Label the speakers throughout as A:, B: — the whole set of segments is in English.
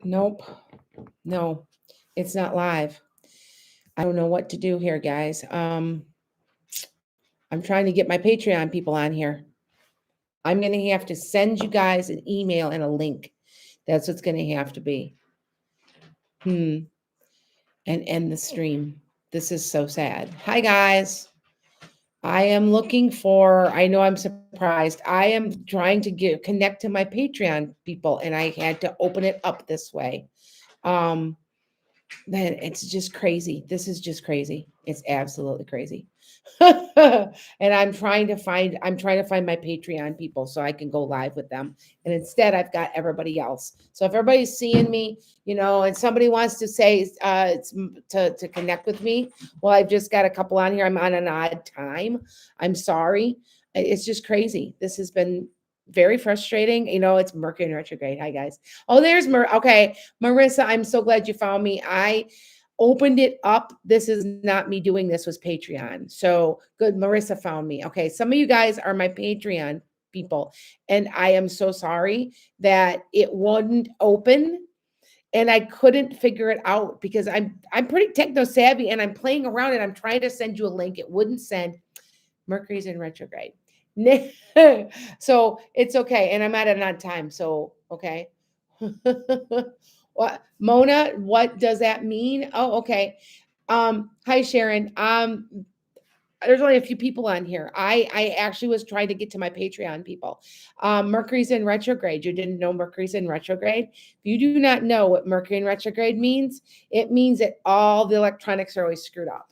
A: Nope. No, it's not live. I don't know what to do here, guys. I'm trying to get my Patreon people on here. I'm going to have to send you guys an email and a link. That's what's going to have to be. And end the stream. This is so sad. Hi, guys. I am looking for, I know I'm surprised. I am trying to connect to my Patreon people, and I had to open it up this way. Then it's just crazy. This is just crazy. It's absolutely crazy. And I'm trying to find my Patreon people so I can go live with them. And instead I've got everybody else. So if everybody's seeing me, and somebody wants to say to connect with me, well, I've just got a couple on here. I'm on an odd time. I'm sorry. It's just crazy. This has been very frustrating. It's Mercury in retrograde. Hi, guys. Oh, there's okay. Marissa, I'm so glad you found me. I opened it up. This is not me doing this, was Patreon. So good. Marissa found me. Okay. Some of you guys are my Patreon people, and I am so sorry that it wouldn't open. And I couldn't figure it out because I'm pretty techno savvy, and I'm playing around, and I'm trying to send you a link. It wouldn't send. Mercury's in retrograde. So it's okay. And I'm at an odd time. So, okay. What, Mona, what does that mean? Oh, okay. Hi, Sharon. There's only a few people on here. I actually was trying to get to my Patreon people. Mercury's in retrograde. You didn't know Mercury's in retrograde? If you do not know what Mercury in retrograde means, it means that all the electronics are always screwed up.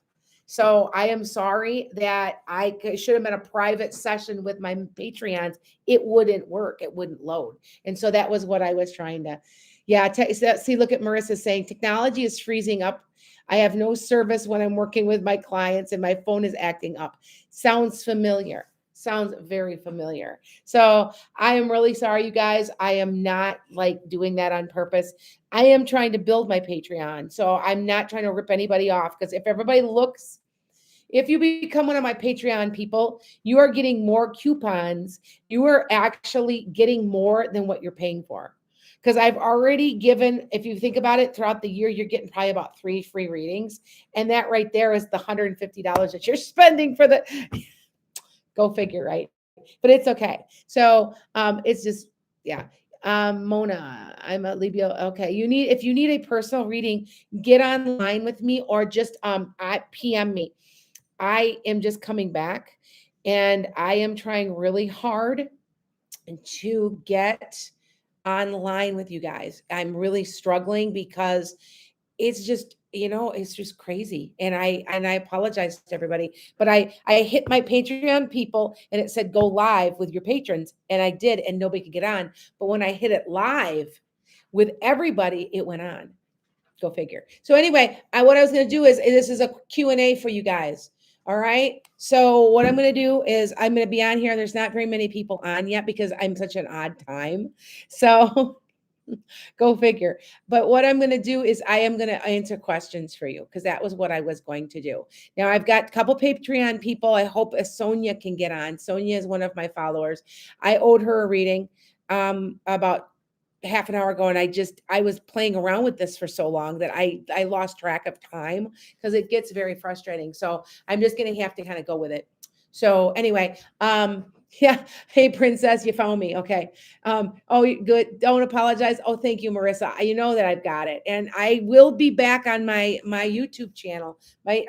A: So I am sorry that I should have been a private session with my Patreons. It wouldn't work. It wouldn't load. And so that was what I was trying to, yeah. See, look at Marissa saying technology is freezing up. I have no service when I'm working with my clients and my phone is acting up. Sounds familiar. Sounds very familiar. So I am really sorry, you guys. I am not doing that on purpose. I am trying to build my Patreon. So I'm not trying to rip anybody off, because if you become one of my Patreon people, you are getting more coupons. You are actually getting more than what you're paying for. Because I've already given, if you think about it, throughout the year, you're getting probably about 3 free readings. And that right there is the $150 that you're spending for the, go figure, right? But it's okay. So it's just, yeah. Mona, I'm a Libya. Okay. If you need a personal reading, get online with me, or just PM me. I am just coming back, and I am trying really hard to get online with you guys. I'm really struggling because it's just crazy. And I apologize to everybody, but I hit my Patreon people and it said go live with your patrons, and I did, and nobody could get on. But when I hit it live with everybody, it went on. Go figure. So anyway, what I was going to do is this is a Q&A for you guys. All right. So what I'm going to do is I'm going to be on here. There's not very many people on yet because I'm such an odd time. So go figure. But what I'm going to do is I am going to answer questions for you, because that was what I was going to do. Now I've got a couple Patreon people. I hope Sonia can get on. Sonia is one of my followers. I owed her a reading about half an hour ago, and I was playing around with this for so long that I lost track of time, because it gets very frustrating. So I'm just going to have to kind of go with it. So anyway, yeah. Hey, princess, you found me. Okay. Oh, good. Don't apologize. Oh, thank you, Marissa. You know that I've got it. And I will be back on my YouTube channel, my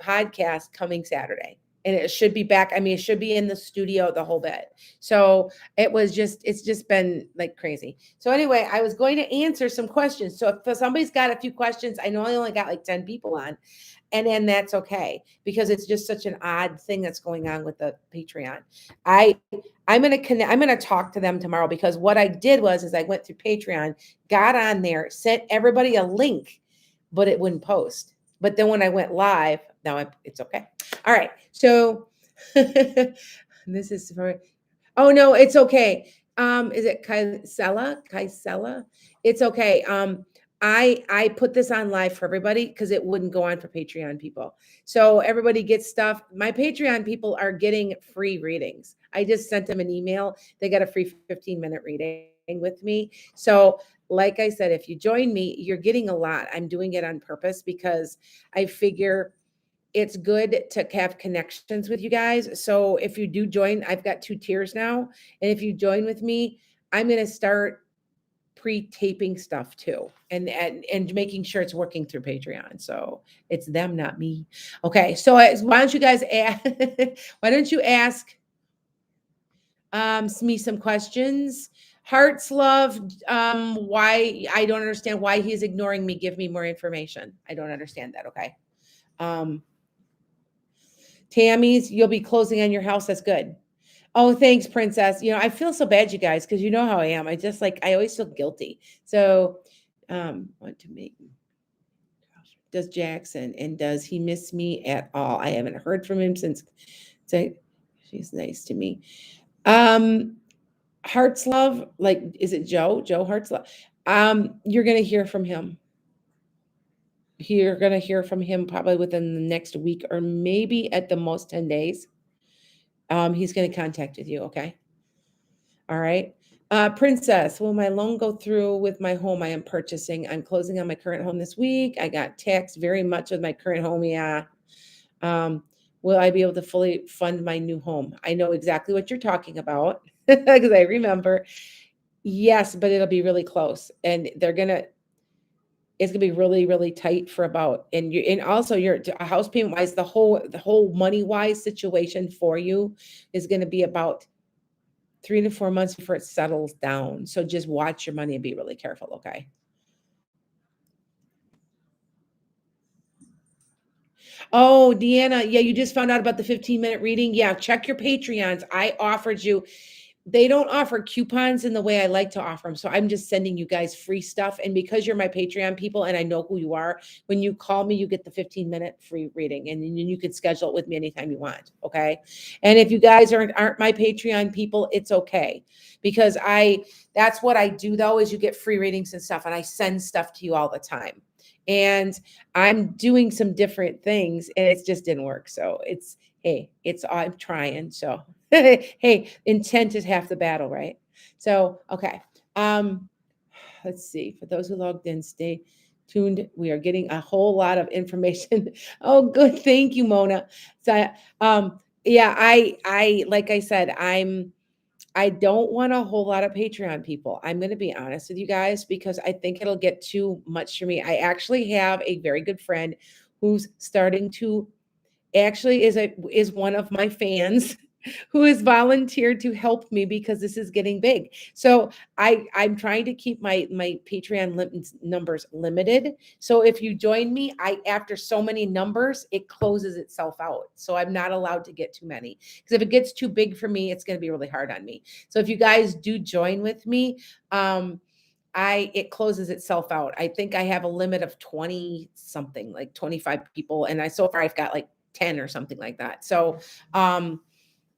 A: podcast coming Saturday. And it should be back. I mean, it should be in the studio the whole bit. So it's just been like crazy. So anyway, I was going to answer some questions. So if somebody's got a few questions, I know I only got like 10 people on. And then that's okay, because it's just such an odd thing that's going on with the Patreon. I'm gonna talk to them tomorrow, because what I did is I went through Patreon, got on there, sent everybody a link, but it wouldn't post. But then when I went live, now it's okay. All right. So this is for, oh no, it's okay. Is it Kaisela? It's okay. I put this on live for everybody because it wouldn't go on for Patreon people. So everybody gets stuff. My Patreon people are getting free readings. I just sent them an email. They got a free 15-minute reading. with me. So, like I said, if you join me, you're getting a lot. I'm doing it on purpose because I figure it's good to have connections with you guys. So if you do join, I've got 2 tiers now. And if you join with me, I'm going to start pre-taping stuff too, and making sure it's working through Patreon. So it's them, not me. Okay. So why don't you guys ask, why don't you ask me some questions? Hearts love, why I don't understand why he's ignoring me. Give me more information. I don't understand that. Okay. Um, Tammy's, you'll be closing on your house. That's good. Oh, thanks, princess. I feel so bad, you guys, because you know how I am. I just I always feel guilty. So, want to make does Jackson, and does he miss me at all? I haven't heard from him since. Say, she's nice to me. Hearts love, is it Joe? Joe Hearts love. You're gonna hear from him. You're gonna hear from him probably within the next week, or maybe at the most 10 days. He's gonna contact with you. Okay. All right. Princess, will my loan go through with my home I am purchasing? I'm closing on my current home this week. I got taxed very much with my current home. Yeah. Um, will I be able to fully fund my new home? I know exactly what you're talking about because I remember. Yes, but it'll be really close, and it's gonna be really, really tight for about, and also your house payment wise, the whole money wise situation for you is gonna be about 3 to 4 months before it settles down. So just watch your money and be really careful. Okay. Oh, Deanna, yeah, you just found out about the 15-minute reading. Yeah, check your Patreons. I offered you, they don't offer coupons in the way I like to offer them. So I'm just sending you guys free stuff. And because you're my Patreon people and I know who you are, when you call me, you get the 15-minute free reading, and then you can schedule it with me anytime you want. Okay. And if you guys aren't my Patreon people, it's okay. Because that's what I do though, is you get free readings and stuff, and I send stuff to you all the time. And I'm doing some different things and it just didn't work. So hey, I'm trying. So hey, intent is half the battle, right? So, okay. Um, let's see. For those who logged in, stay tuned. We are getting a whole lot of information. Oh, good. Thank you, Mona. So, yeah, like I said, I don't want a whole lot of Patreon people. I'm going to be honest with you guys because I think it'll get too much for me. I actually have a very good friend who's starting to actually is one of my fans who has volunteered to help me because this is getting big. So I'm trying to keep my Patreon numbers limited. So if you join me, after so many numbers, it closes itself out. So I'm not allowed to get too many, because if it gets too big for me, it's going to be really hard on me. So if you guys do join with me, it closes itself out. I think I have a limit of 20 something, like 25 people. And so far I've got like 10 or something like that. So,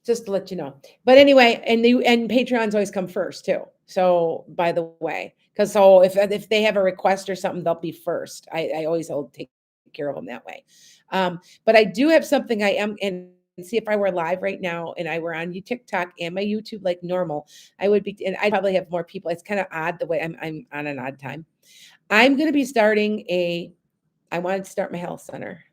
A: just to let you know. But anyway, and Patreons always come first too. So by the way, because so if they have a request or something, they'll be first. I always will take care of them that way. But I do have something I am, and see, if I were live right now and I were on TikTok and my YouTube like normal, I would be, and I'd probably have more people. It's kind of odd the way I'm on an odd time. I'm going to be I wanted to start my health center,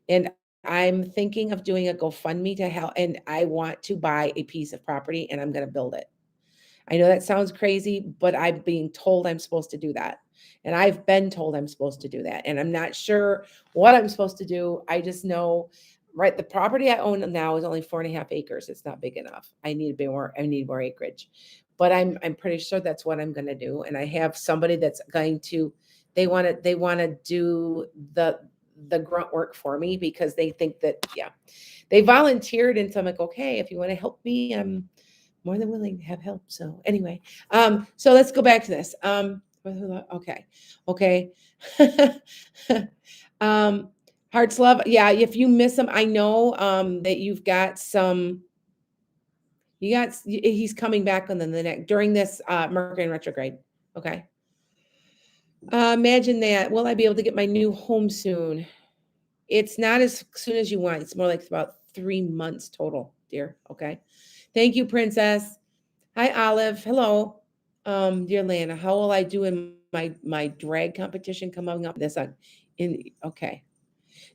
A: and I'm thinking of doing a GoFundMe to help, and I want to buy a piece of property and I'm going to build it. I know that sounds crazy, but I'm being told I'm supposed to do that. And I've been told I'm supposed to do that. And I'm not sure what I'm supposed to do. I just know, right, the property I own now is only 4.5 acres. It's not big enough. I need more acreage. But I'm pretty sure that's what I'm going to do. And I have somebody that's going to, they want to do the grunt work for me, because they think that, yeah, they volunteered. And so I'm like, okay, if you want to help me, I'm more than willing to have help. So anyway, so let's go back to this. Okay. um, Hearts love. Yeah. If you miss them, I know, that you've got some, he's coming back on the next, during this, Mercury retrograde. Okay. Imagine that. Will I be able to get my new home soon? It's not as soon as you want. It's more like about 3 months total, dear. Okay. Thank you, princess. Hi, Olive. Hello. Dear Lana, how will I do in my drag competition coming up this on in okay.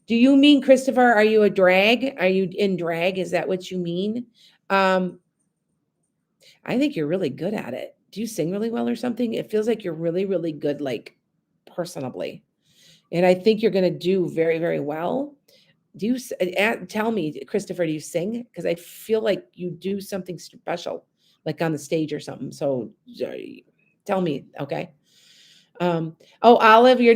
A: Do you mean, Christopher, are you a drag? Are you in drag? Is that what you mean? Um, I think you're really good at it. Do you sing really well or something? It feels like you're really, really good, like personably. And I think you're going to do very, very well. Do you tell me, Christopher, do you sing? Because I feel like you do something special, like on the stage or something. So uh, tell me, okay? Oh, Olive, their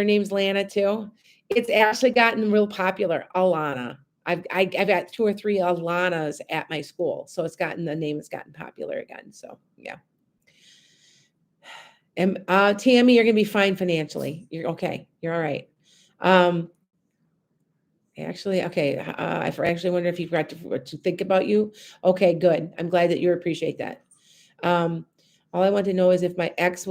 A: name's Lana too. It's actually gotten real popular, Alana. I've got 2 or 3 Alanas at my school, so the name has gotten popular again. So yeah. And Tammy, you're gonna be fine financially. You're okay. You're all right. Um, Actually, okay. I actually wonder if you forgot to think about you. Okay, good. I'm glad that you appreciate that. Um, all I want to know is if my ex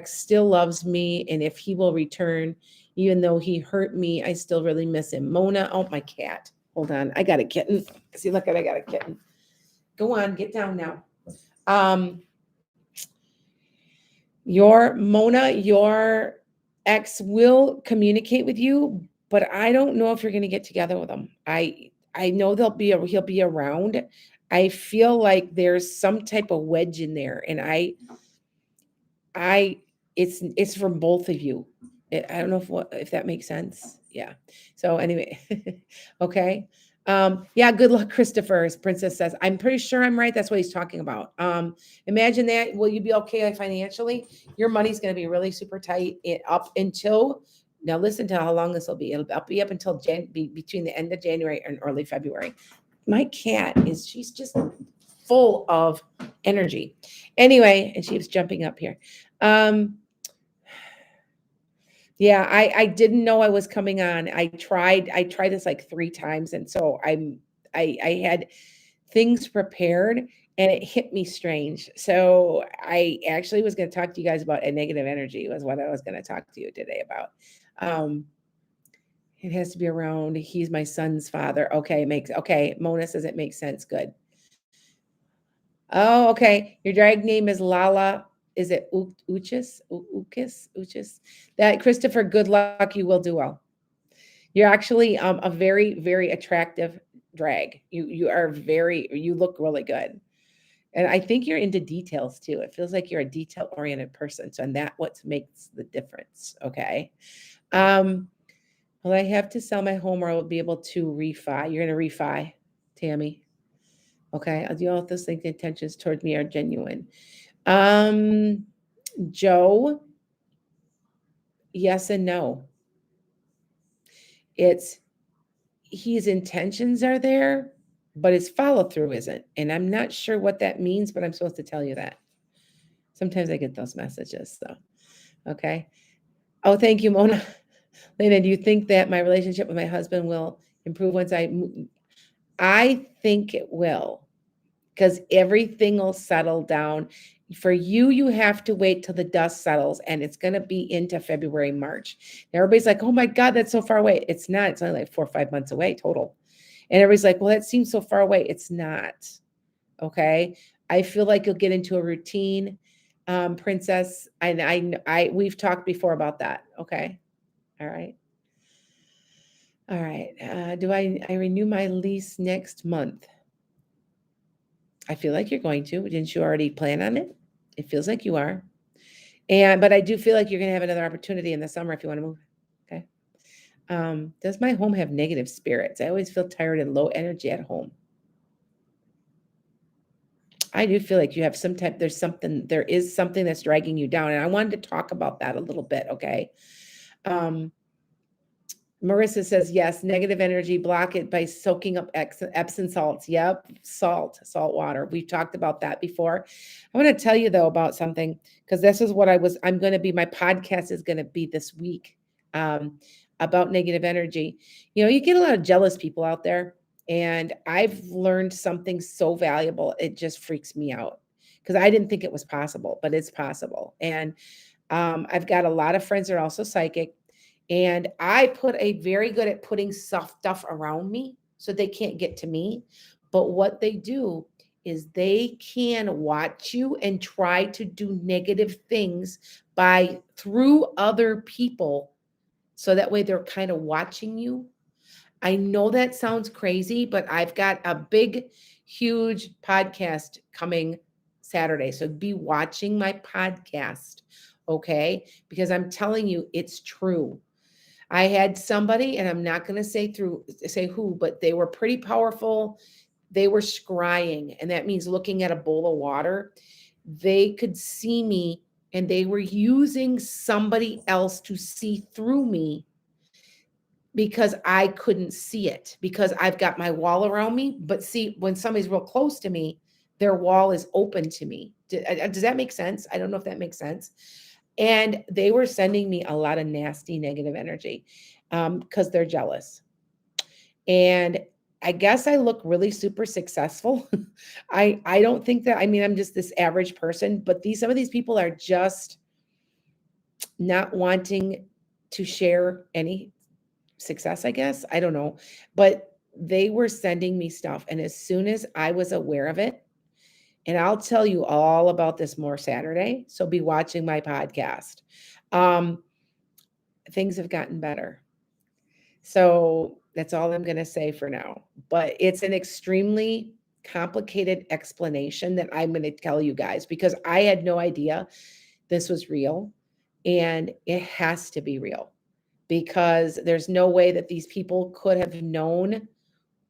A: still loves me, and if he will return, even though he hurt me. I still really miss him. Mona, oh my cat. Hold on, I got a kitten. See, look at I got a kitten. Go on, get down now. Um, your Mona, your ex will communicate with you, but I don't know if you're going to get together with him. I know he'll be around. I feel like there's some type of wedge in there, and I it's from both of you. I don't know if that makes sense. Yeah. So anyway, okay. Yeah, good luck, Christopher, as Princess says. I'm pretty sure I'm right. That's what he's talking about. Imagine that. Will you be okay financially? Your money's going to be really super tight up until now. Listen to how long this will be. It'll be up until between the end of January and early February. My cat she's just full of energy. Anyway, and she was jumping up here. Um, yeah, I didn't know I was coming on. I tried this like 3 times, and so I had things prepared, and it hit me strange. So I actually was going to talk to you guys about a negative energy was what I was going to talk to you today about. Um, it has to be around. He's my son's father. Okay, okay. Mona says it makes sense. Good. Oh, okay. Your drag name is Lala. Is it Uchis? Uchis? That Christopher, good luck. You will do well. You're actually a very, very attractive drag. You look really good. And I think you're into details too. It feels like you're a detail-oriented person. So and that what makes the difference. Okay. Um, well, I have to sell my home or I'll be able to refi. You're gonna refi, Tammy. Okay. I'll do all those things. The intentions towards me are genuine. Um, Joe, yes and no. It's his intentions are there, but his follow through isn't. And I'm not sure what that means, but I'm supposed to tell you that. Sometimes I get those messages. So, okay. Oh, thank you, Mona. Lena, do you think that my relationship with my husband will improve once I think it will, because everything will settle down. For you, you have to wait till the dust settles, and it's going to be into February, March. And everybody's like, oh my God, that's so far away. It's not. It's only like 4 or 5 months away total. And everybody's like, well, that seems so far away. It's not. Okay. I feel like you'll get into a routine, Princess. And we've talked before about that. Okay. All right. All right. Do I renew my lease next month? I feel like you're going to. Didn't you already plan on it? It feels like you are. But I do feel like you're going to have another opportunity in the summer if you want to move. Okay. Does my home have negative spirits? I always feel tired and low energy at home. I do feel like you have there is something that's dragging you down. And I wanted to talk about that a little bit. Okay. Um, Marissa says, yes, negative energy, block it by soaking up Epsom salts. Yep, salt water. We've talked about that before. I want to tell you, though, about something, because this is what I'm going to be, my podcast is going to be this week about negative energy. You know, you get a lot of jealous people out there, and I've learned something so valuable. It just freaks me out because I didn't think it was possible, but it's possible. And I've got a lot of friends that are also psychic. And I put a very good at putting stuff around me so they can't get to me. But what they do is they can watch you and try to do negative things through other people. So that way they're kind of watching you. I know that sounds crazy, but I've got a big, huge podcast coming Saturday. So be watching my podcast, okay? Because I'm telling you, it's true. I had somebody, and I'm not going to say who, but they were pretty powerful. They were scrying, and that means looking at a bowl of water. They could see me, and they were using somebody else to see through me because I couldn't see it because I've got my wall around me. But see, when somebody's real close to me, their wall is open to me. Does that make sense? I don't know if that makes sense. And they were sending me a lot of nasty negative energy because they're jealous. And I guess I look really super successful. I don't think that, I mean, I'm just this average person, but some of these people are just not wanting to share any success, I guess. I don't know. But they were sending me stuff. And as soon as I was aware of it, and I'll tell you all about this more Saturday. So be watching my podcast. Um, things have gotten better. So that's all I'm going to say for now. But it's an extremely complicated explanation that I'm going to tell you guys because I had no idea this was real. And it has to be real because there's no way that these people could have known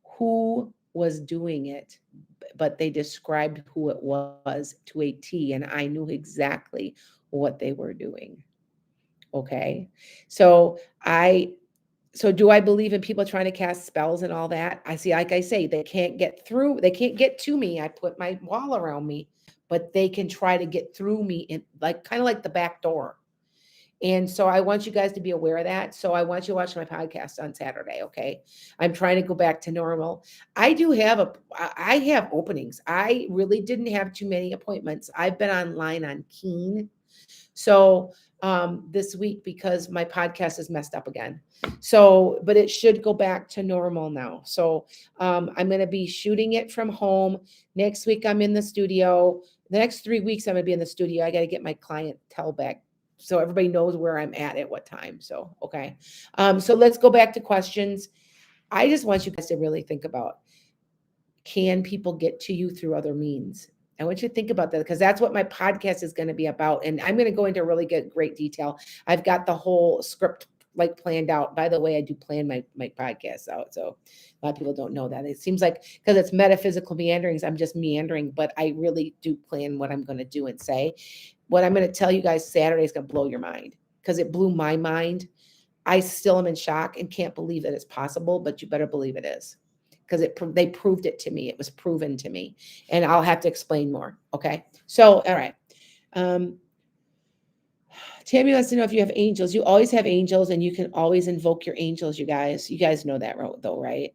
A: who was doing it, but they described who it was to a T, and I knew exactly what they were doing. Okay. So do I believe in people trying to cast spells and all that? I see, like I say, they can't get through, they can't get to me. I put my wall around me, but they can try to get through me in like kind of like the back door. And so I want you guys to be aware of that. So I want you to watch my podcast on Saturday. Okay. I'm trying to go back to normal. I have openings. I really didn't have too many appointments. I've been online on Keen. So this week because my podcast is messed up again. So, but it should go back to normal now. So I'm going to be shooting it from home. Next week, I'm in the studio. The next 3 weeks, I'm going to be in the studio. I got to get my clientele back so everybody knows where I'm at what time. So, okay. So let's go back to questions. I just want you guys to really think about, can people get to you through other means? I want you to think about that because that's what my podcast is going to be about. And I'm going to go into really great detail. I've got the whole script like planned out. By the way, I do plan my podcast out. So a lot of people don't know that. It seems like because it's metaphysical meanderings, I'm just meandering, but I really do plan what I'm going to do and say. What I'm going to tell you guys Saturday is going to blow your mind because it blew my mind. I still am in shock and can't believe that it's possible, but you better believe it is because they proved it to me. It was proven to me, and I'll have to explain more. Okay. So, all right. Tammy wants to know if you have angels. You always have angels, and you can always invoke your angels. You guys know that though, right?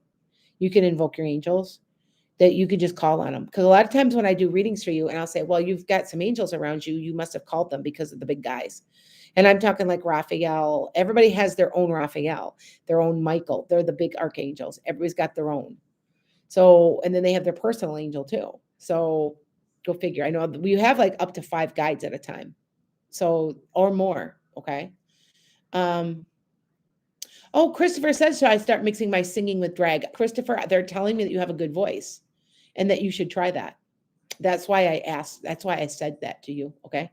A: You can invoke your angels. That you could just call on them. Because a lot of times when I do readings for you and I'll say, well, you've got some angels around you, you must have called them because of the big guys. And I'm talking like Raphael. Everybody has their own Raphael, their own Michael. They're the big archangels. Everybody's got their own. So, and then they have their personal angel too. So go figure. I know we have like up to 5 guides at a time. So, or more. Okay. Oh, Christopher says, should I start mixing my singing with drag? Christopher, they're telling me that you have a good voice and that you should try that. That's why I asked. That's why I said that to you. Okay.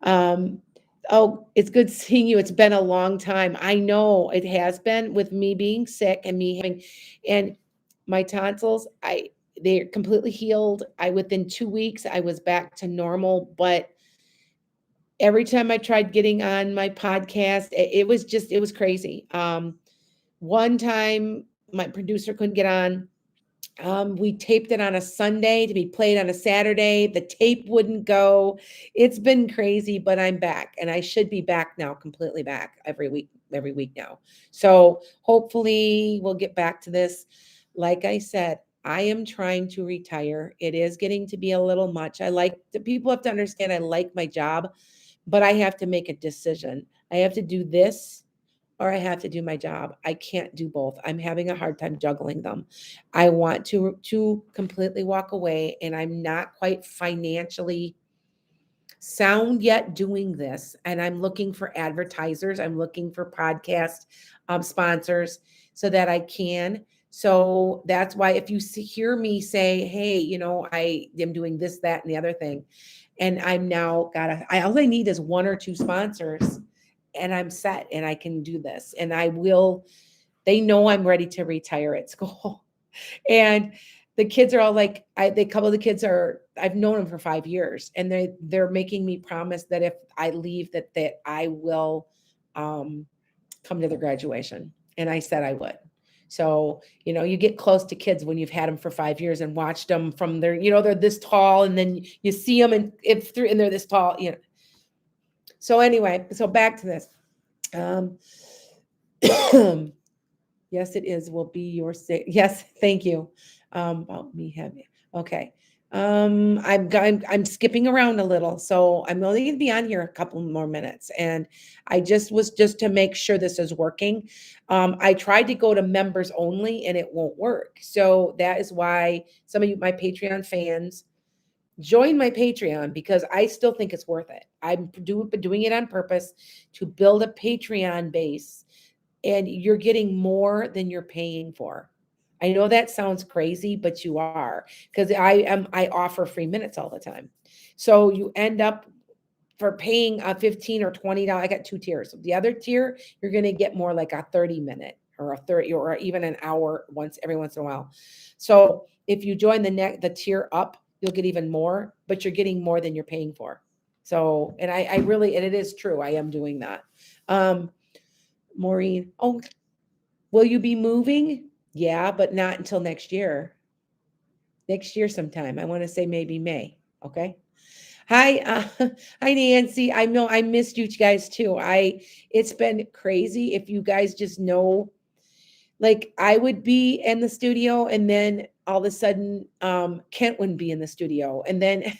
A: Oh, it's good seeing you. It's been a long time. I know it has been with me being sick and me having, and my tonsils, they're completely healed. Within 2 weeks, I was back to normal, but every time I tried getting on my podcast, it was crazy. One time my producer couldn't get on. We taped it on a Sunday to be played on a Saturday. The tape wouldn't go. It's been crazy, but I'm back and I should be back now, completely back every week now. So hopefully we'll get back to this. Like I said, I am trying to retire. It is getting to be a little much. People have to understand I like my job, but I have to make a decision. I have to do this or I have to do my job. I can't do both. I'm having a hard time juggling them. I want to completely walk away, and I'm not quite financially sound yet doing this, and I'm looking for advertisers. I'm looking for podcast sponsors so that I can. So that's why if you hear me say, hey, I am doing this, that, and the other thing, and I'm now all I need is one or two sponsors, and I'm set, and I can do this, and I will. They know I'm ready to retire at school. And the kids are all like, a couple of the kids I've known them for 5 years, and they're making me promise that if I leave, that I will come to their graduation. And I said I would. So, you get close to kids when you've had them for 5 years and watched them from they're this tall, and then you see them and they're this tall, So anyway, so back to this. Yes, it is. Will be your sick. Yes, thank you. About me having. Okay. I'm skipping around a little, so I'm only going to be on here a couple more minutes, and I just to make sure this is working. I tried to go to members only, and it won't work. So that is why some of you, my Patreon fans, join my Patreon, because I still think it's worth it. I'm doing it on purpose to build a Patreon base, and you're getting more than you're paying for. I know that sounds crazy, but you are, because I offer free minutes all the time. So you end up for paying a $15 or $20. I got 2 tiers. The other tier, you're going to get more like a 30-minute or a 30 or even an hour every once in a while. So if you join the tier up, you'll get even more, but you're getting more than you're paying for. So, and I really, and it is true. I am doing that. Maureen, oh, will you be moving? Yeah, but not until next year. Next year sometime. I want to say maybe May. Okay. Hi, hi Nancy. I know I missed you guys too. It's been crazy. If you guys just know, like I would be in the studio, and then all of a sudden, Kent wouldn't be in the studio, and then,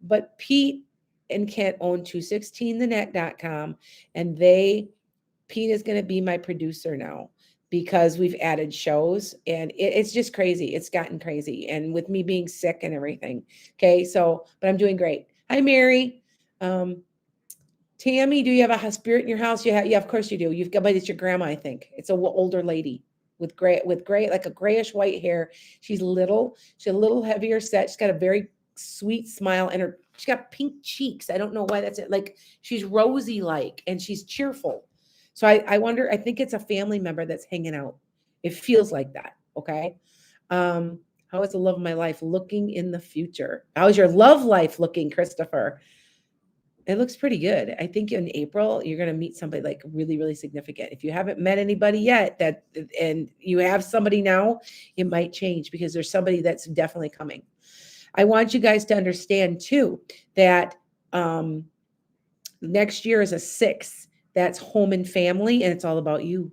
A: but Pete and Kent own 216thenet.com, and Pete is going to be my producer now, because we've added shows, and it's just crazy. It's gotten crazy. And with me being sick and everything. Okay. So, but I'm doing great. Hi, Mary. Tammy, do you have a spirit in your house? Yeah, of course you do. You've got, but it's your grandma, I think. It's an older lady with gray, like a grayish white hair. She's a little heavier set. She's got a very sweet smile, and she's got pink cheeks. I don't know why that's it. Like she's rosy like, and she's cheerful. So I wonder, I think it's a family member that's hanging out. It feels like that. Okay. How is the love of my life looking in the future? How is your love life looking, Christopher? It looks pretty good. I think in April, you're going to meet somebody like really, really significant. If you haven't met anybody yet and you have somebody now, it might change, because there's somebody that's definitely coming. I want you guys to understand too, that next year is a 6. That's home and family, and it's all about you.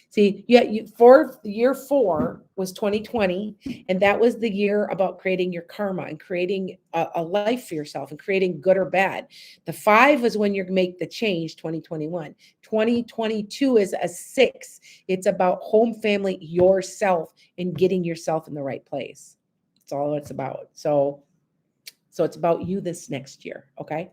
A: See, year 4 was 2020, and that was the year about creating your karma and creating a life for yourself and creating good or bad. The 5 was when you make the change, 2021. 2022 is a 6. It's about home, family, yourself, and getting yourself in the right place. That's all it's about. So it's about you this next year, okay?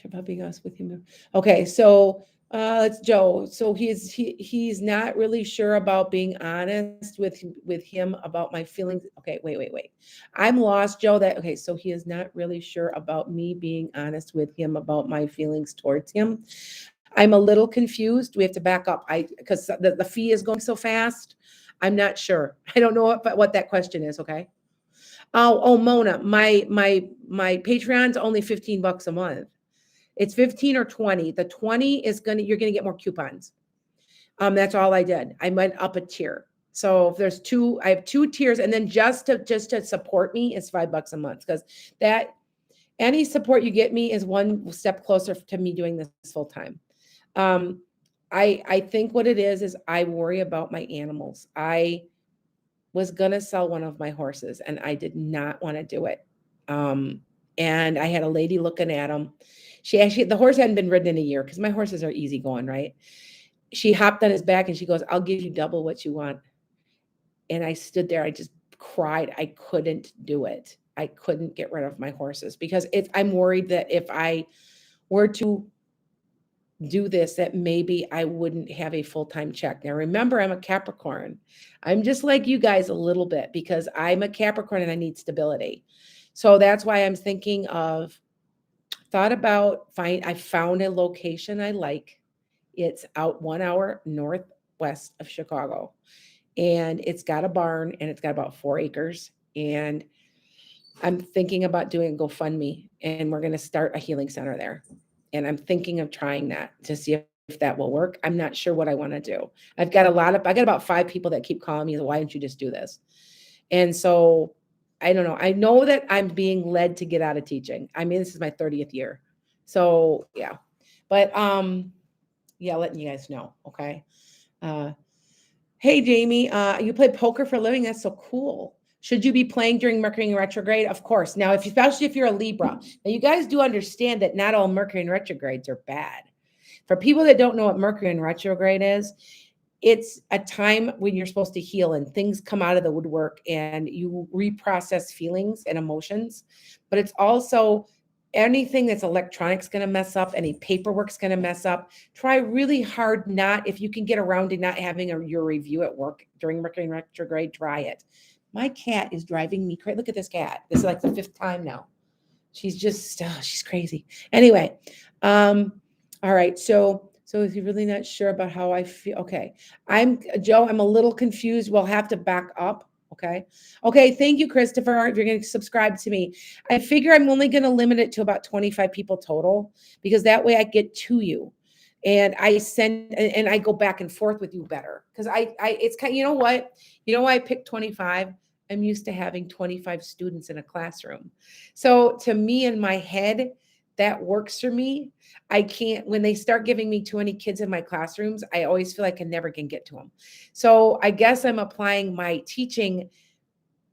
A: Should probably go with him. Okay, so it's Joe. So he's not really sure about being honest with him about my feelings. Okay, wait. I'm lost, Joe. Okay, so he is not really sure about me being honest with him about my feelings towards him. I'm a little confused. We have to back up. Because the fee is going so fast. I'm not sure. I don't know what that question is. Okay. Oh, Mona, my Patreon's only $15 a month. It's 15 or 20. The 20 is you're gonna get more coupons. That's all I did. I went up a tier. So if there's 2, I have 2 tiers, and then just to support me is $5 a month, because that any support you get me is one step closer to me doing this full time. I think what it is I worry about my animals. I was gonna sell one of my horses, and I did not want to do it. And I had a lady looking at him. She actually, the horse hadn't been ridden in a year because my horses are easy going, right? She hopped on his back and she goes, I'll give you double what you want. And I stood there, I just cried. I couldn't do it. I couldn't get rid of my horses because I'm worried that if I were to do this, that maybe I wouldn't have a full-time check. Now, remember, I'm a Capricorn. I'm just like you guys a little bit because I'm a Capricorn and I need stability. So that's why I'm thinking of, I found a location I like. It's out 1 hour northwest of Chicago. And it's got a barn and it's got about 4 acres. And I'm thinking about doing GoFundMe and we're going to start a healing center there. And I'm thinking of trying that to see if that will work. I'm not sure what I want to do. I got about 5 people that keep calling me, why don't you just do this? And so I don't know. I know that I'm being led to get out of teaching. I mean, this is my 30th year. So yeah. But yeah, letting you guys know. Okay. Hey Jamie, you play poker for a living. That's so cool. Should you be playing during Mercury in retrograde? Of course. Now, especially if you're a Libra. Now, you guys do understand that not all Mercury in retrogrades are bad. For people that don't know what Mercury in retrograde is, it's a time when you're supposed to heal and things come out of the woodwork and you reprocess feelings and emotions. But it's also anything that's electronics going to mess up, any paperwork's going to mess up. Try really hard not, if you can get around to not having your review at work during Mercury in retrograde, try it. My cat is driving me crazy. Look at this cat. This is like the 5th time now. She's just, she's crazy. Anyway, all right. So if you're really not sure about how I feel, okay. Joe, I'm a little confused. We'll have to back up. Okay. Okay. Thank you, Christopher. If you're going to subscribe to me, I figure I'm only going to limit it to about 25 people total because that way I get to you. And I send and I go back and forth with you better because it's kind of, you know what? You know why I picked 25? I'm used to having 25 students in a classroom. So to me in my head, that works for me. I can't, when they start giving me too many kids in my classrooms, I always feel like I never can get to them. So I guess I'm applying my teaching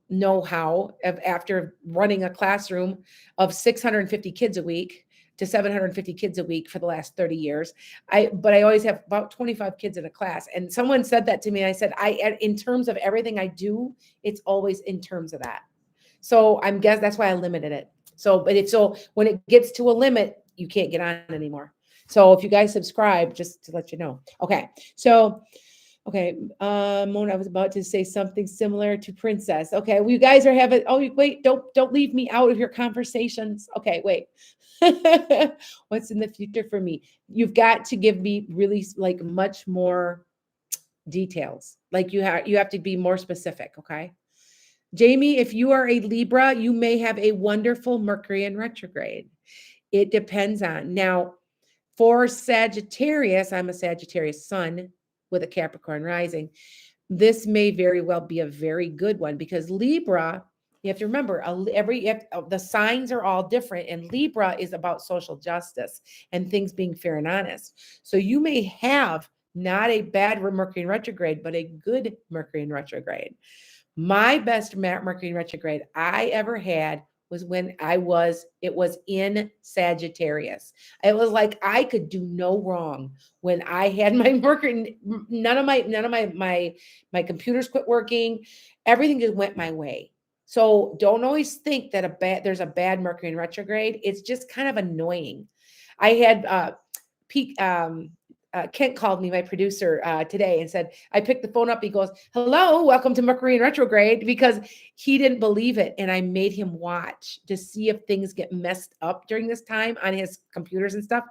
A: know-how of after running a classroom of 650 kids a week to 750 kids a week for the last 30 years. But I always have about 25 kids in a class. And someone said that to me. And I said, in terms of everything I do, it's always in terms of that. So that's why I limited it. So, when it gets to a limit, you can't get on anymore. So if you guys subscribe, just to let you know. Okay. So, okay. Mona, I was about to say something similar to Princess. Okay. Well, you guys are having, wait, don't leave me out of your conversations. Okay. Wait. What's in the future for me? You've got to give me really like much more details. Like you have to be more specific. Okay. Jamie, if you are a Libra, you may have a wonderful Mercury in retrograde. It depends on. Now, for Sagittarius, I'm a Sagittarius sun with a Capricorn rising. This may very well be a very good one because Libra, you have to remember, the signs are all different, and Libra is about social justice and things being fair and honest. So you may have not a bad Mercury in retrograde, but a good Mercury in retrograde. My best Mercury in retrograde I ever had was when it was in Sagittarius. It was like I could do no wrong when I had my Mercury. None of my computers quit working. Everything just went my way. So don't always think that there's a bad Mercury in retrograde. It's just kind of annoying. I had Kent called me, my producer, today and said, I picked the phone up. He goes, hello, welcome to Mercury in retrograde, because he didn't believe it. And I made him watch to see if things get messed up during this time on his computers and stuff.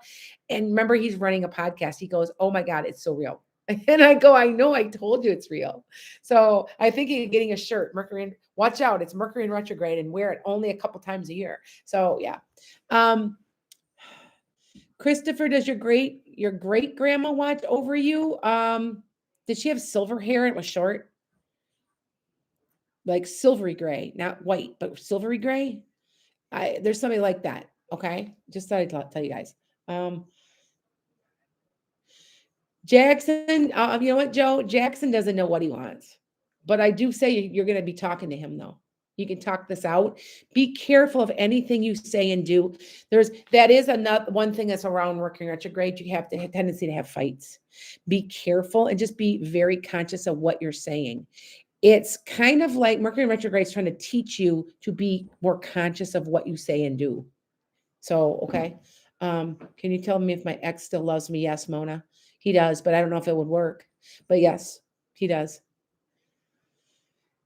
A: And remember, he's running a podcast. He goes, oh my God, it's so real. And I go, I know, I told you it's real. So I think he's getting a shirt, watch out, it's Mercury in retrograde, and wear it only a couple times a year. So yeah. Christopher, does your great grandma watch over you? Did she have silver hair and it was short? Like silvery gray, not white, but silvery gray? There's somebody like that. Okay. Just thought I'd tell you guys. Jackson, you know what, Joe? Jackson doesn't know what he wants. But I do say you're going to be talking to him though. You can talk this out. Be careful of anything you say and do. That is another one thing that's around working retrograde. You have a tendency to have fights. Be careful and just be very conscious of what you're saying. It's kind of like Mercury retrograde is trying to teach you to be more conscious of what you say and do. So, okay. Can you tell me if my ex still loves me? Yes, Mona. He does, but I don't know if it would work. But yes, he does.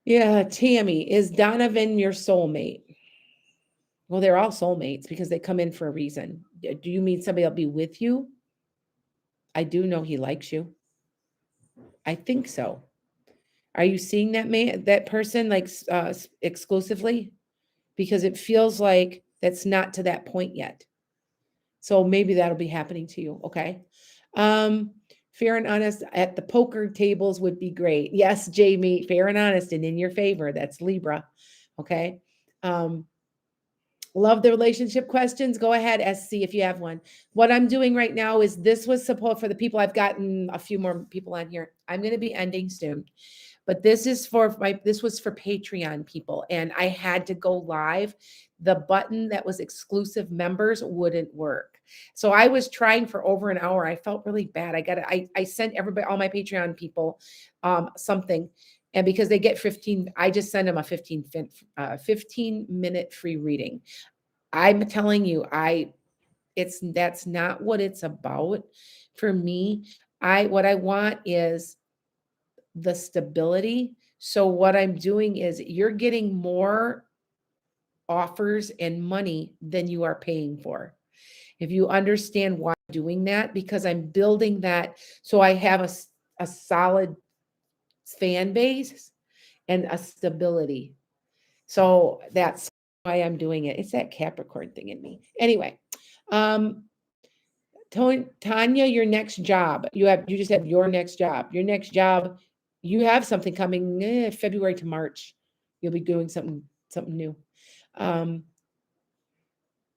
A: Yeah, Tammy, is Donovan your soulmate? Well, they're all soulmates because they come in for a reason. Do you mean somebody will be with you? I do know he likes you. I think so. Are you seeing that person like exclusively? Because it feels like that's not to that point yet. So maybe that'll be happening to you. Okay. Fair and honest at the poker tables would be great. Yes, Jamie, fair and honest and in your favor. That's Libra. Okay. Love the relationship questions. Go ahead, SC, if you have one. What I'm doing right now is this was supposed for the people. I've gotten a few more people on here. I'm going to be ending soon. But this was for Patreon people, and I had to go live. The button that was exclusive members wouldn't work. So I was trying for over an hour. I felt really bad. I sent everybody, all my Patreon people, something. And because they get 15, I just send them a 15-minute free reading. I'm telling you, that's not what it's about for me. What I want is the stability. So what I'm doing is you're getting more offers and money than you are paying for. If you understand why I'm doing that, because I'm building that so I have a solid fan base and a stability. So that's why I'm doing it. It's that Capricorn thing in me. Anyway, Tanya, your next job. You just have your next job. Your next job, you have something coming February to March. You'll be doing something new.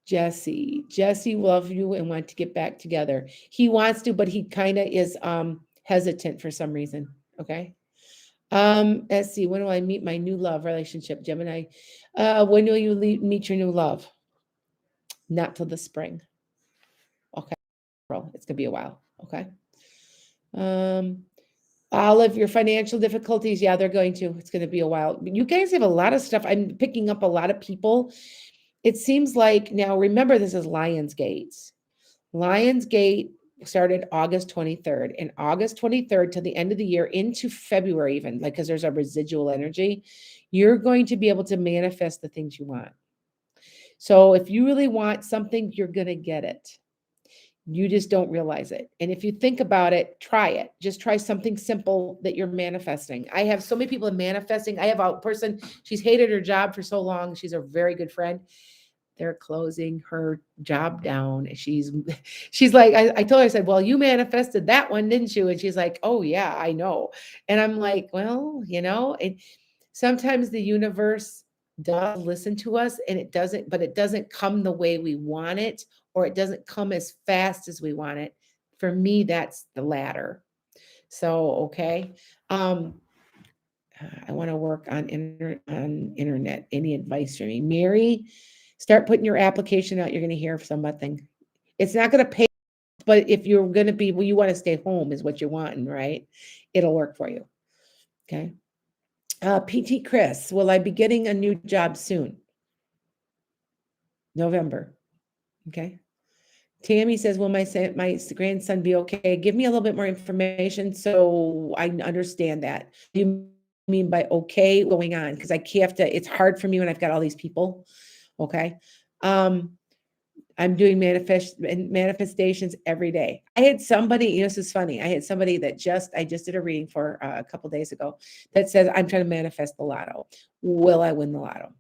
A: Jesse love you and want to get back together. He wants to, but he kind of is hesitant for some reason. Okay. Let's see. When will I meet my new love relationship, Gemini? When will you meet your new love? Not till the spring. Okay. It's gonna be a while. Okay. All of your financial difficulties, yeah, they're going to. It's going to be a while. You guys have a lot of stuff. I'm picking up a lot of people. It seems like now, remember, this is Lionsgate. Lionsgate started August 23rd, and August 23rd to the end of the year into February, even like because there's a residual energy, you're going to be able to manifest the things you want. So if you really want something, you're going to get it. You just don't realize it. And if you think about it, try it. Just try something simple that you're manifesting. I have so many people manifesting. I have a person, she's hated her job for so long. She's a very good friend. They're closing her job down. She's like, I told her, I said, well, you manifested that one, didn't you? And she's like, oh yeah, I know. And I'm like, well, sometimes the universe does listen to us and it doesn't come the way we want it, or it doesn't come as fast as we want it. For me, that's the latter. So, okay. I want to work on internet. Any advice for me? Mary, start putting your application out. You're going to hear something. It's not going to pay, but if you're going to be, well, you want to stay home is what you're wanting, right? It'll work for you. Okay. PT Chris, will I be getting a new job soon? November. Okay. Tammy says, will my grandson be okay? Give me a little bit more information so I understand that. Do you mean by okay going on? Because I have to, it's hard for me when I've got all these people. Okay. I'm doing manifestations every day. I had somebody, this is funny. I had somebody that I just did a reading for a couple days ago that says, I'm trying to manifest the lotto. Will I win the lotto?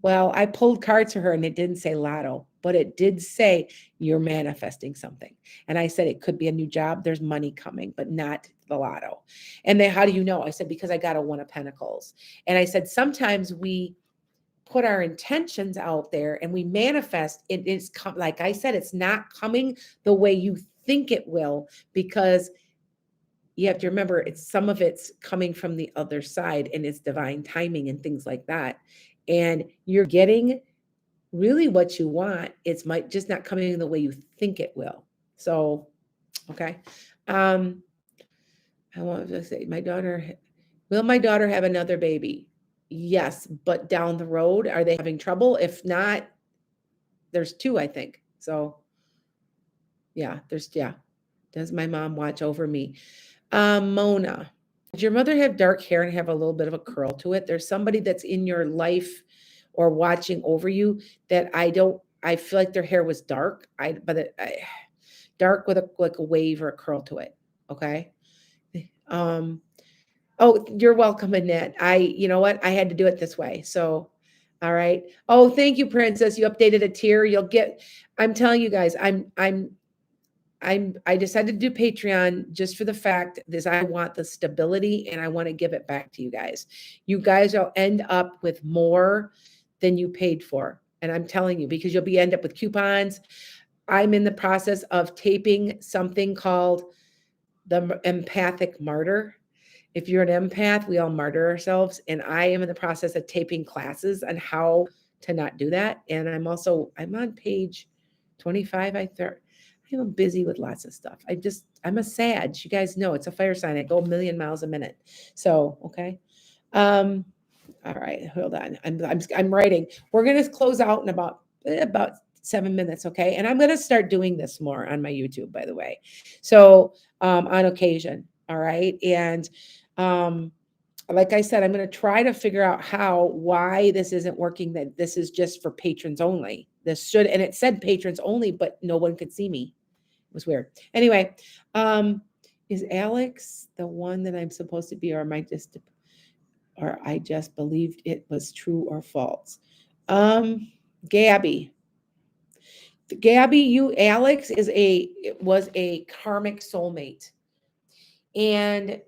A: Well, I pulled cards for her and it didn't say lotto, but it did say you're manifesting something. And I said, it could be a new job. There's money coming, but not the lotto. And then how do you know? I said, because I got a 1 of Pentacles. And I said, sometimes we put our intentions out there and we manifest. It is like I said, it's not coming the way you think it will, because you have to remember some of it's coming from the other side and it's divine timing and things like that. and you're getting really what you want. It's might just not coming in the way you think it will. So, okay. Um, I want to say, will my daughter have another baby? Yes, but down the road, are they having trouble? If not, there's two, I think. So, yeah. Does my mom watch over me? Mona, does your mother have dark hair and have a little bit of a curl to it? There's somebody that's in your life or watching over you that I feel like their hair was dark. Dark with like a wave or a curl to it. Okay. Um, oh, you're welcome, Annette. You know what? I had to do it this way. So, all right. Oh, thank you, Princess. You updated a tier. I'm telling you guys, I decided to do Patreon just for the fact that I want the stability and I want to give it back to you guys. You guys will end up with more than you paid for. And I'm telling you, because you'll end up with coupons. I'm in the process of taping something called the Empathic Martyr. If you're an empath, we all martyr ourselves. And I am in the process of taping classes on how to not do that. And I'm on page 25, I'm busy with lots of stuff. I'm a Sag. You guys know it's a fire sign. I go a million miles a minute. So, okay. All right, hold on. I'm writing. We're going to close out in about 7 minutes, okay? And I'm going to start doing this more on my YouTube, by the way. So, on occasion, all right? And like I said, I'm going to try to figure out why this isn't working, that this is just for patrons only. And it said patrons only, but no one could see me. It was weird. Anyway, is Alex the one that I'm supposed to be, or I just believed it was true or false? Gabby, Alex was a karmic soulmate, and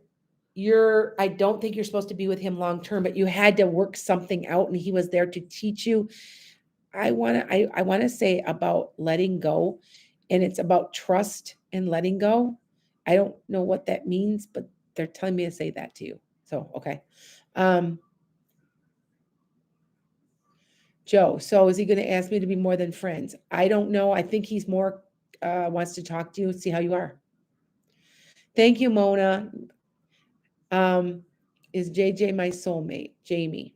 A: I don't think you're supposed to be with him long term, but you had to work something out, and he was there to teach you. I want to say about letting go, and it's about trust and letting go. I don't know what that means, but they're telling me to say that to you. So, okay. Joe, so is he going to ask me to be more than friends? I don't know. I think he's more wants to talk to you, see how you are. Thank you, Mona. Is JJ my soulmate? Jamie.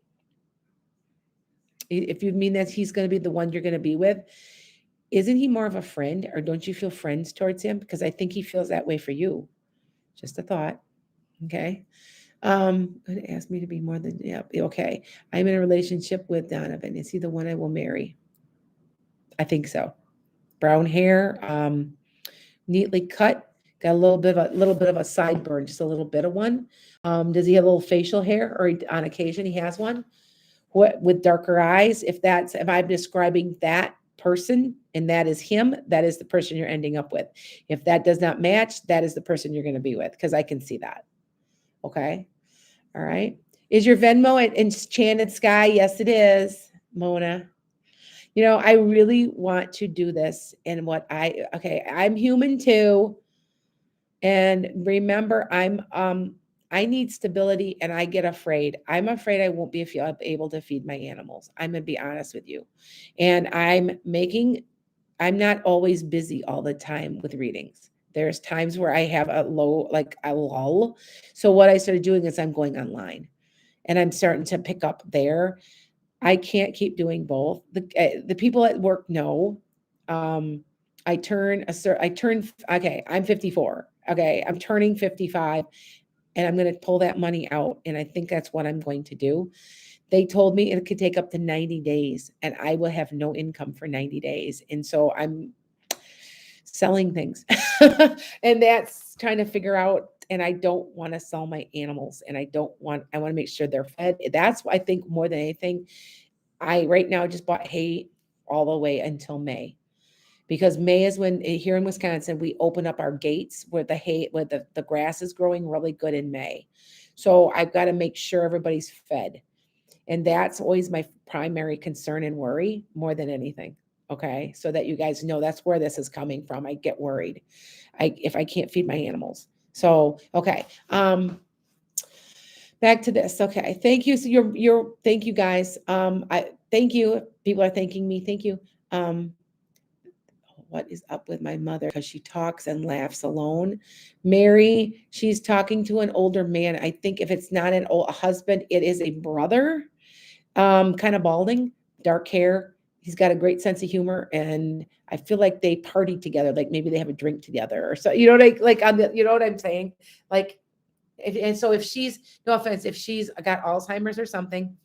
A: If you mean that he's going to be the one you're going to be with, isn't he more of a friend, or don't you feel friends towards him? Because I think he feels that way for you. Just a thought. Okay. Going to ask me to be more than, yeah, okay. I'm in a relationship with Donovan. Is he the one I will marry? I think so. Brown hair, neatly cut, got a little bit of a sideburn, just a little bit of one. Does he have a little facial hair, or on occasion he has one? What, with darker eyes? If I'm describing that person and that is him, that is the person you're ending up with. If that does not match, that is the person you're going to be with, because I can see that. Okay. All right. Is your Venmo at Enchanted Sky? Yes, it is, Mona. I really want to do this. And I'm human too. And remember, I need stability, and I get afraid. I'm afraid I won't be able to feed my animals. I'm going to be honest with you. And I'm not always busy all the time with readings. There's times where I have a lull. So what I started doing is I'm going online, and I'm starting to pick up there. I can't keep doing both. The people at work know. I'm 54. Okay, I'm turning 55, and I'm going to pull that money out, and I think that's what I'm going to do. They told me it could take up to 90 days, and I will have no income for 90 days. And so I'm selling things. And that's trying to figure out, and I don't want to sell my animals, and I want to make sure they're fed. That's why I think more than anything, I right now just bought hay all the way until May. Because May is when, here in Wisconsin, we open up our gates where the grass is growing really good in May. So I've got to make sure everybody's fed. And that's always my primary concern and worry more than anything. Okay. So that you guys know that's where this is coming from. I get worried if I can't feed my animals. So, okay. Back to this. Okay. Thank you. So thank you guys. I thank you. People are thanking me. Thank you. Um, what is up with my mother? Because she talks and laughs alone. Mary, she's talking to an older man. I think if it's not a husband, it is a brother. Kind of balding, dark hair. He's got a great sense of humor, and I feel like they party together. Like maybe they have a drink together, or so. You know, like on the. You know what I'm saying? Like, and so if she's no offense, if she's got Alzheimer's or something.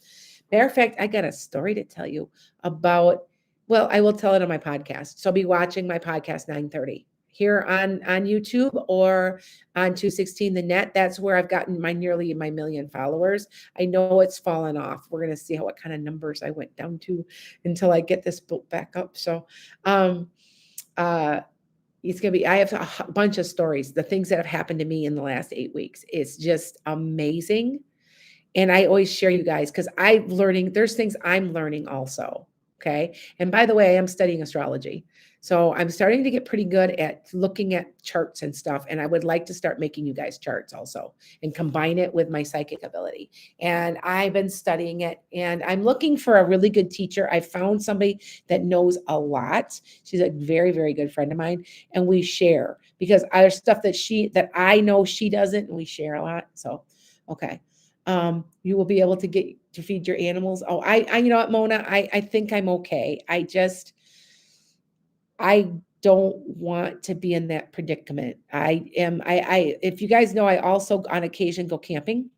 A: Matter of fact, I got a story to tell you about. Well, I will tell it on my podcast. So I'll be watching my podcast 9:30 here on YouTube or on 216 the net. That's where I've gotten nearly my million followers. I know it's fallen off. We're gonna see what kind of numbers I went down to until I get this built back up. So um uh it's gonna be I have a bunch of stories, the things that have happened to me in the last 8 weeks. It's just amazing. And I always share you guys because I'm learning, there's things I'm learning also. Okay. And by the way, I'm studying astrology. So I'm starting to get pretty good at looking at charts and stuff. And I would like to start making you guys charts also and combine it with my psychic ability. And I've been studying it and I'm looking for a really good teacher. I found somebody that knows a lot. She's a very, very good friend of mine. And we share because there's stuff that I know she doesn't, and we share a lot. So, okay. You will be able to get to feed your animals. Oh, you know what, Mona, I think I'm okay. I don't want to be in that predicament. If you guys know, I also on occasion go camping.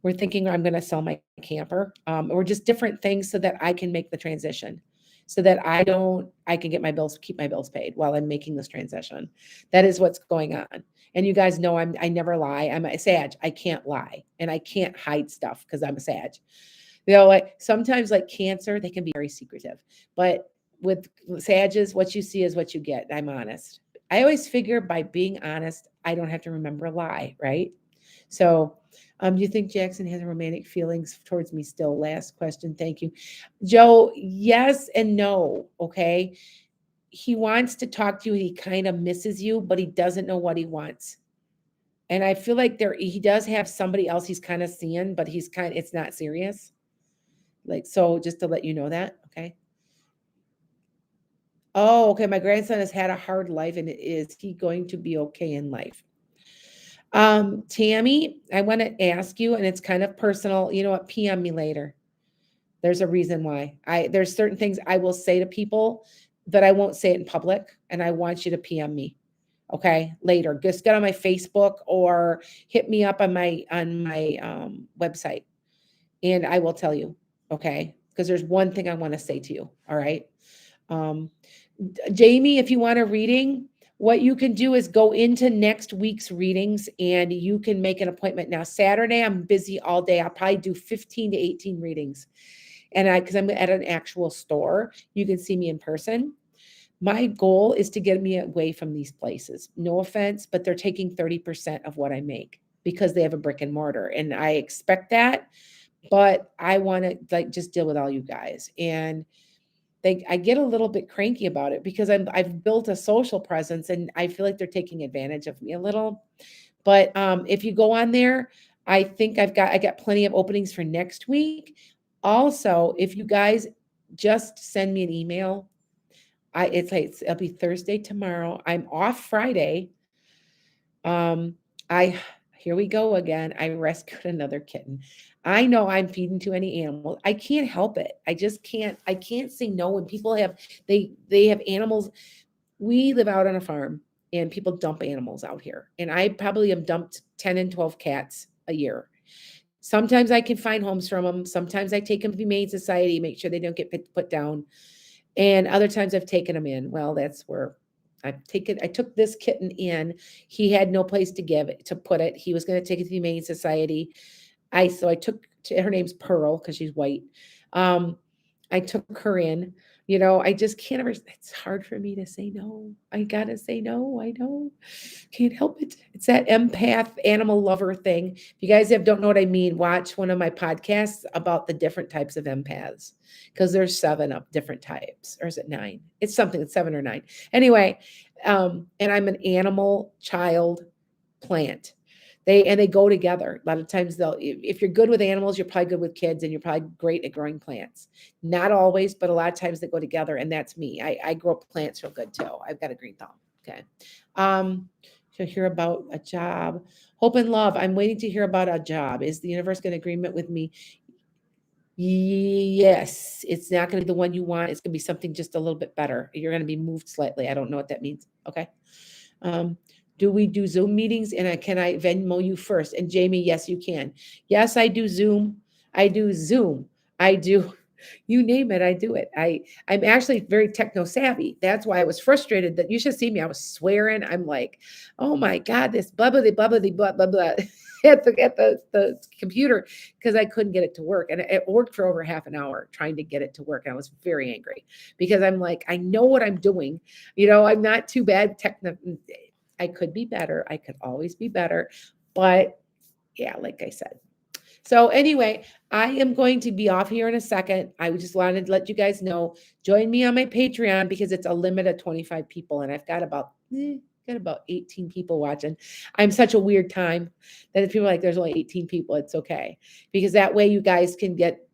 A: We're thinking I'm going to sell my camper, or just different things so that I can make the transition, so that I can get my bills, keep my bills paid while I'm making this transition. That is what's going on. And you guys know I never lie. I'm a Sag. I can't lie and I can't hide stuff because I'm a Sag. You know, like sometimes like Cancer, they can be very secretive, but with Sages, what you see is what you get. I'm honest. I always figure by being honest, I don't have to remember a lie, right? So, do you think Jackson has romantic feelings towards me still? Last question. Thank you. Joe, yes and no. Okay. He wants to talk to you. He kind of misses you, but he doesn't know what he wants. And I feel like he does have somebody else he's kind of seeing, but it's not serious. Like, so just to let you know that. Okay. Oh, okay. My grandson has had a hard life, and is he going to be okay in life? Tammy, I want to ask you, and it's kind of personal. You know what? PM me later. There's a reason why. There's certain things I will say to people that I won't say it in public, and I want you to PM me. Okay, later. Just get on my Facebook or hit me up on my website, and I will tell you. Okay, because there's one thing I want to say to you. All right. Um, Jamie, if you want a reading, what you can do is go into next week's readings and you can make an appointment. Now, Saturday, I'm busy all day. I'll probably do 15 to 18 readings. Because I'm at an actual store, you can see me in person. My goal is to get me away from these places. No offense, but they're taking 30% of what I make because they have a brick and mortar. And I expect that, but I want to like just deal with all you guys. And I get a little bit cranky about it because I've built a social presence and I feel like they're taking advantage of me a little. But if you go on there, I think I got plenty of openings for next week. Also, if you guys just send me an email, it'll be Thursday tomorrow. I'm off Friday. Um, I Here we go again. I rescued another kitten. I know I'm feeding too many animals. I can't help it. I just can't. I can't say no when people they have animals. We live out on a farm and people dump animals out here. And I probably have dumped 10 and 12 cats a year. Sometimes I can find homes from them. Sometimes I take them to the Humane Society, make sure they don't get put down. And other times I've taken them in. Well, that's where I took this kitten in. He had no place to put it. He was going to take it to the Humane Society. So I took her name's Pearl because she's white. I took her in. You know, I just can't ever. It's hard for me to say no. I gotta say no. I know, can't help it. It's that empath animal lover thing. If you guys don't know what I mean, watch one of my podcasts about the different types of empaths because there's 7 of different types, or is it 9? It's something. It's 7 or 9. Anyway, and I'm an animal child plant. They go together. A lot of times if you're good with animals, you're probably good with kids, and you're probably great at growing plants. Not always, but a lot of times they go together, and that's me. I grow plants real good too. I've got a green thumb. Okay. To hear about a job. Hope and love. I'm waiting to hear about a job. Is the universe in agreement with me? Yes, it's not going to be the one you want. It's going to be something just a little bit better. You're going to be moved slightly. I don't know what that means. Okay. Um, do we do Zoom meetings? And can I Venmo you first? And Jamie, yes, you can. Yes, I do Zoom. I do Zoom. I do, you name it, I do it. I'm actually very techno savvy. That's why I was frustrated that you should see me. I was swearing. I'm like, oh my God, this blah, blah, blah, blah, blah, blah, blah. At the computer, because I couldn't get it to work. And it worked for over half an hour trying to get it to work. And I was very angry because I'm like, I know what I'm doing. I'm not too bad. I could be better. I could always be better. But yeah, like I said. So anyway, I am going to be off here in a second. I just wanted to let you guys know, join me on my Patreon because it's a limit of 25 people. And I've got about 18 people watching. I'm such a weird time that if people are like, there's only 18 people, it's okay. Because that way you guys can get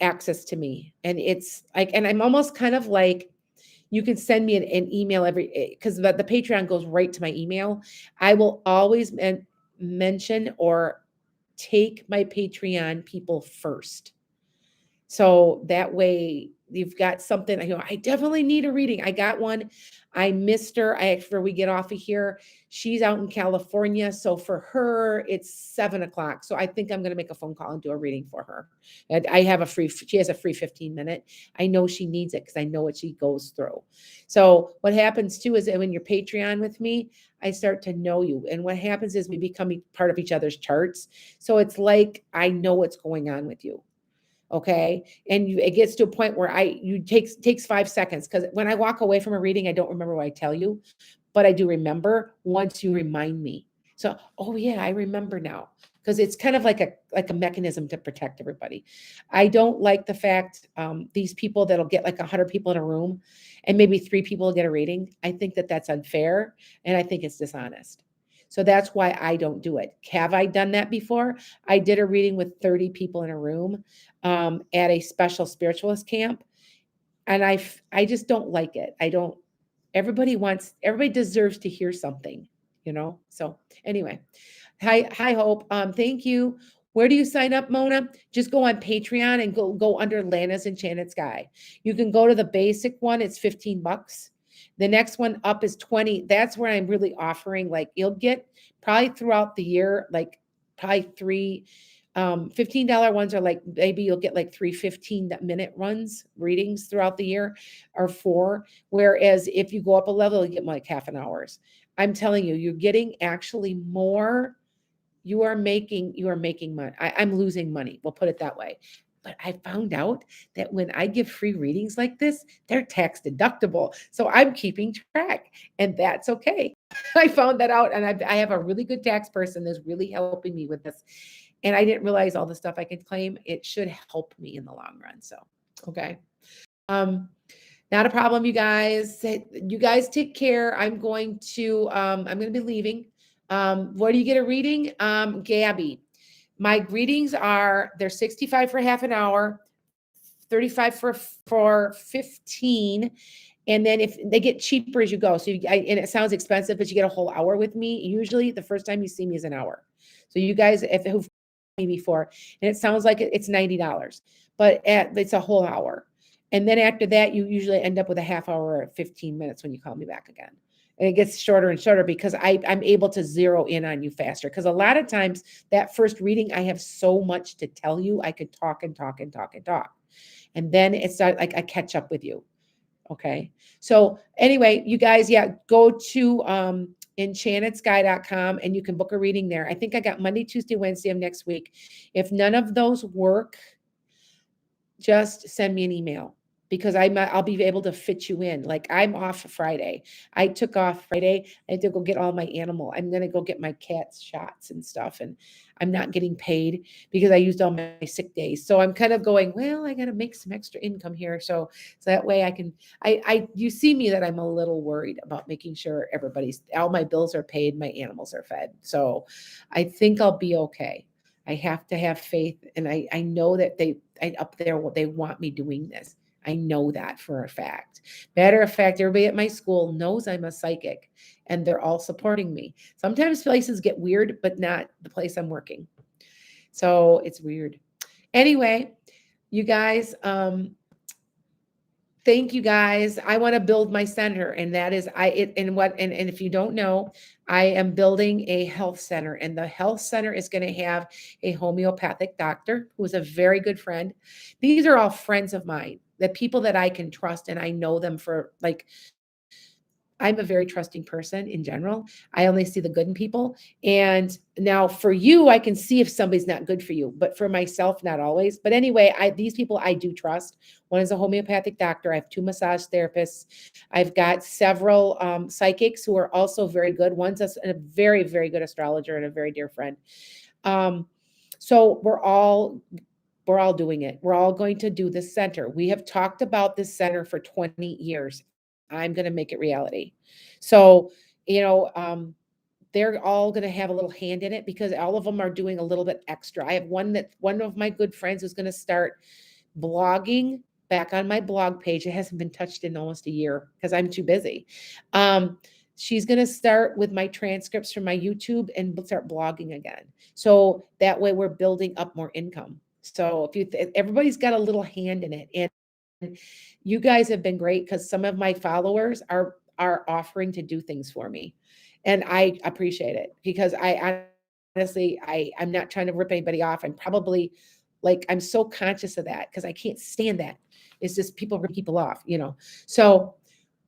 A: access to me. And it's like, and I'm almost kind of like, you can send me an email because the Patreon goes right to my email. I will always mention or take my Patreon people first. So that way you've got something. I definitely need a reading. I got one. I missed her. After we get off of here, she's out in California. So for her, it's 7:00. So I think I'm going to make a phone call and do a reading for her. And she has a free 15-minute. I know she needs it because I know what she goes through. So what happens too is that when you're Patreon with me, I start to know you. And what happens is we become part of each other's charts. So it's like, I know what's going on with you. Okay. And it gets to a point where takes 5 seconds. Cause when I walk away from a reading, I don't remember what I tell you, but I do remember once you remind me. So, oh yeah, I remember now. Cause it's kind of like a mechanism to protect everybody. I don't like the fact, these people that'll get like 100 people in a room and maybe 3 people will get a reading. I think that that's unfair. And I think it's dishonest. So that's why I don't do it. Have I done that before? I did a reading with 30 people in a room at a special spiritualist camp. And I just don't like it. Everybody deserves to hear something, So anyway, hi Hope. Thank you. Where do you sign up, Mona? Just go on Patreon and go under Lanasenchantedskye. You can go to the basic one. It's $15. The next one up is 20. That's where I'm really offering, like, you'll get probably throughout the year, like probably 3 $15 ones are like, maybe you'll get like 3 15-minute readings throughout the year, or 4. Whereas if you go up a level, you get like half an hour's. I'm telling you, you're getting actually more. You are making money. I'm losing money. We'll put it that way. But I found out that when I give free readings like this, they're tax deductible. So I'm keeping track, and that's okay. I found that out, and I have a really good tax person that's really helping me with this. And I didn't realize all the stuff I can claim. It should help me in the long run. So, okay. Not a problem, you guys. You guys take care. I'm going to be leaving. Where do you get a reading? Gabby. My readings they're $65 for half an hour, $35 for 15. And then if they get cheaper as you go. So and it sounds expensive, but you get a whole hour with me. Usually the first time you see me is an hour. So you guys, who've me before, and it sounds like it's $90, but it's a whole hour. And then after that, you usually end up with a half hour or 15 minutes when you call me back again. And it gets shorter and shorter because I'm able to zero in on you faster. Because a lot of times that first reading, I have so much to tell you. I could talk and talk and talk and talk. And then it's like I catch up with you. Okay. So anyway, you guys, go to enchantedskye.com and you can book a reading there. I think I got Monday, Tuesday, Wednesday of next week. If none of those work, just send me an email. because I'll be able to fit you in. Like I'm off Friday. I took off Friday. I had to go get all my animal. I'm gonna go get my cat's shots and stuff, and I'm not getting paid because I used all my sick days. So I'm kind of going, well, I got to make some extra income here, so that way I can. You see me that I'm a little worried about making sure all my bills are paid, my animals are fed. So I think I'll be okay. I have to have faith, and I know that up there they want me doing this. I know that for a fact. Matter of fact, everybody at my school knows I'm a psychic, and they're all supporting me. Sometimes places get weird, but not the place I'm working. So it's weird. Anyway, you guys, thank you guys. I want to build my center, and that is and if you don't know, I am building a health center, and the health center is going to have a homeopathic doctor who is a very good friend. These are all friends of mine, the people that I can trust, and I know them for like I'm a very trusting person in general. I only see the good in people. And now for you, I can see if somebody's not good for you, but for myself, not always. But anyway, these people I do trust. One is a homeopathic doctor. I have 2 massage therapists. I've got several psychics who are also very good. One's a very, very good astrologer and a very dear friend. So we're all doing it. We're all going to do this center. We have talked about this center for 20 years. I'm going to make it reality. So, they're all going to have a little hand in it because all of them are doing a little bit extra. I have one of my good friends who's going to start blogging back on my blog page. It hasn't been touched in almost a year because I'm too busy. She's going to start with my transcripts from my YouTube and start blogging again. So that way we're building up more income. So everybody's got a little hand in it. And you guys have been great because some of my followers are offering to do things for me, and I appreciate it because I honestly I'm not trying to rip anybody off. I'm probably like I'm so conscious of that because I can't stand that. It's just people rip people off, So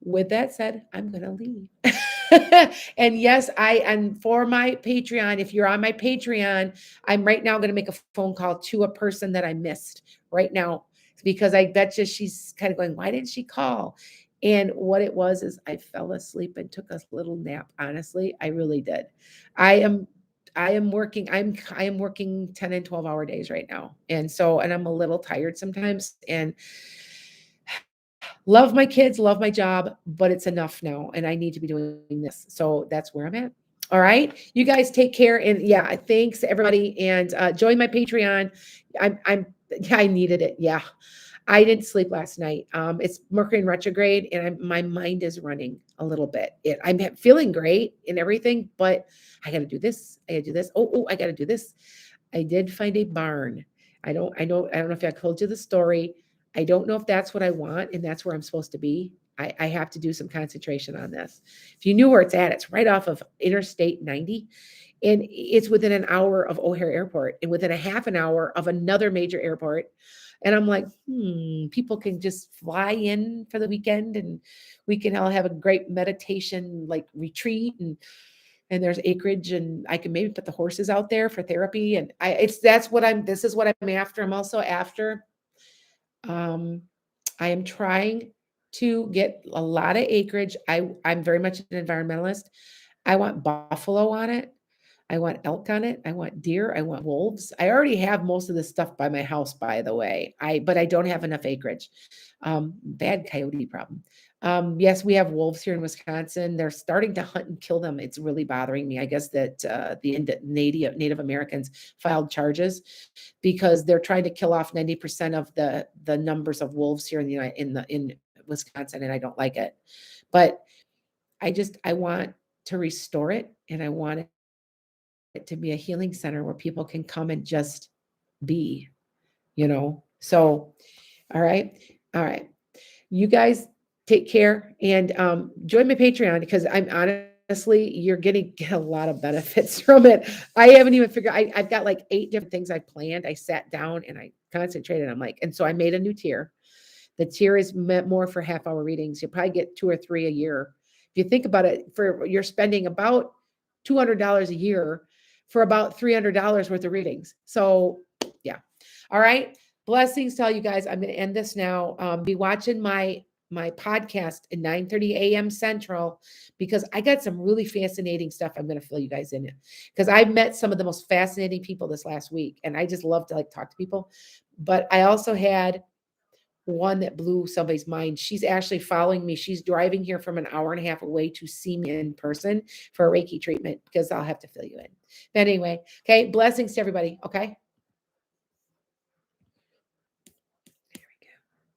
A: with that said, I'm gonna leave. And yes, and for my Patreon, if you're on my Patreon, I'm right now gonna make a phone call to a person that I missed right now because I bet you she's kind of going, why didn't she call? And what it was is I fell asleep and took a little nap. Honestly, I really did. I am working. I am working 10 and 12-hour days right now. And I'm a little tired sometimes. And love my kids, love my job, but it's enough now. And I need to be doing this. So that's where I'm at. All right. You guys take care. And yeah, thanks everybody. And join my Patreon. I needed it. Yeah. I didn't sleep last night. It's Mercury in retrograde, and my mind is running a little bit. I'm feeling great and everything, but I got to do this. I got to do this. Oh, I got to do this. I did find a barn. I don't know if I told you the story. I don't know if that's what I want, and that's where I'm supposed to be. I have to do some concentration on this. If you knew where it's at, it's right off of Interstate 90. And it's within an hour of O'Hare Airport and within a half an hour of another major airport. And I'm like, people can just fly in for the weekend and we can all have a great meditation like retreat and there's acreage and I can maybe put the horses out there for therapy. And this is what I'm after. I'm also after, I am trying to get a lot of acreage. I'm very much an environmentalist. I want buffalo on it. I want elk on it. I want deer. I want wolves. I already have most of this stuff by my house, by the way. But I don't have enough acreage. Bad coyote problem. Yes, we have wolves here in Wisconsin. They're starting to hunt and kill them. It's really bothering me. I guess that the Native Americans filed charges because they're trying to kill off 90% of the numbers of wolves here in Wisconsin, and I don't like it. But I want to restore it, and I want it to be a healing center where people can come and just be. So, all right. All right. You guys take care and join my Patreon because I'm honestly, you're going to get a lot of benefits from it. I haven't even figured, I've got like 8 different things I planned. I sat down and I concentrated. And so I made a new tier. The tier is meant more for half-hour readings. You'll probably get 2 or 3 a year. If you think about it, you're spending about $200 a year for about $300 worth of readings. So yeah. All right. Blessings to all you guys. I'm going to end this now. Be watching my podcast at 9:30 a.m. Central, because I got some really fascinating stuff I'm going to fill you guys in, because I've met some of the most fascinating people this last week, and I just love to like talk to people. But I also had one that blew somebody's mind. She's actually following me. She's driving here from an hour and a half away to see me in person for a Reiki treatment, because I'll have to fill you in. But anyway, okay, blessings to everybody. Okay.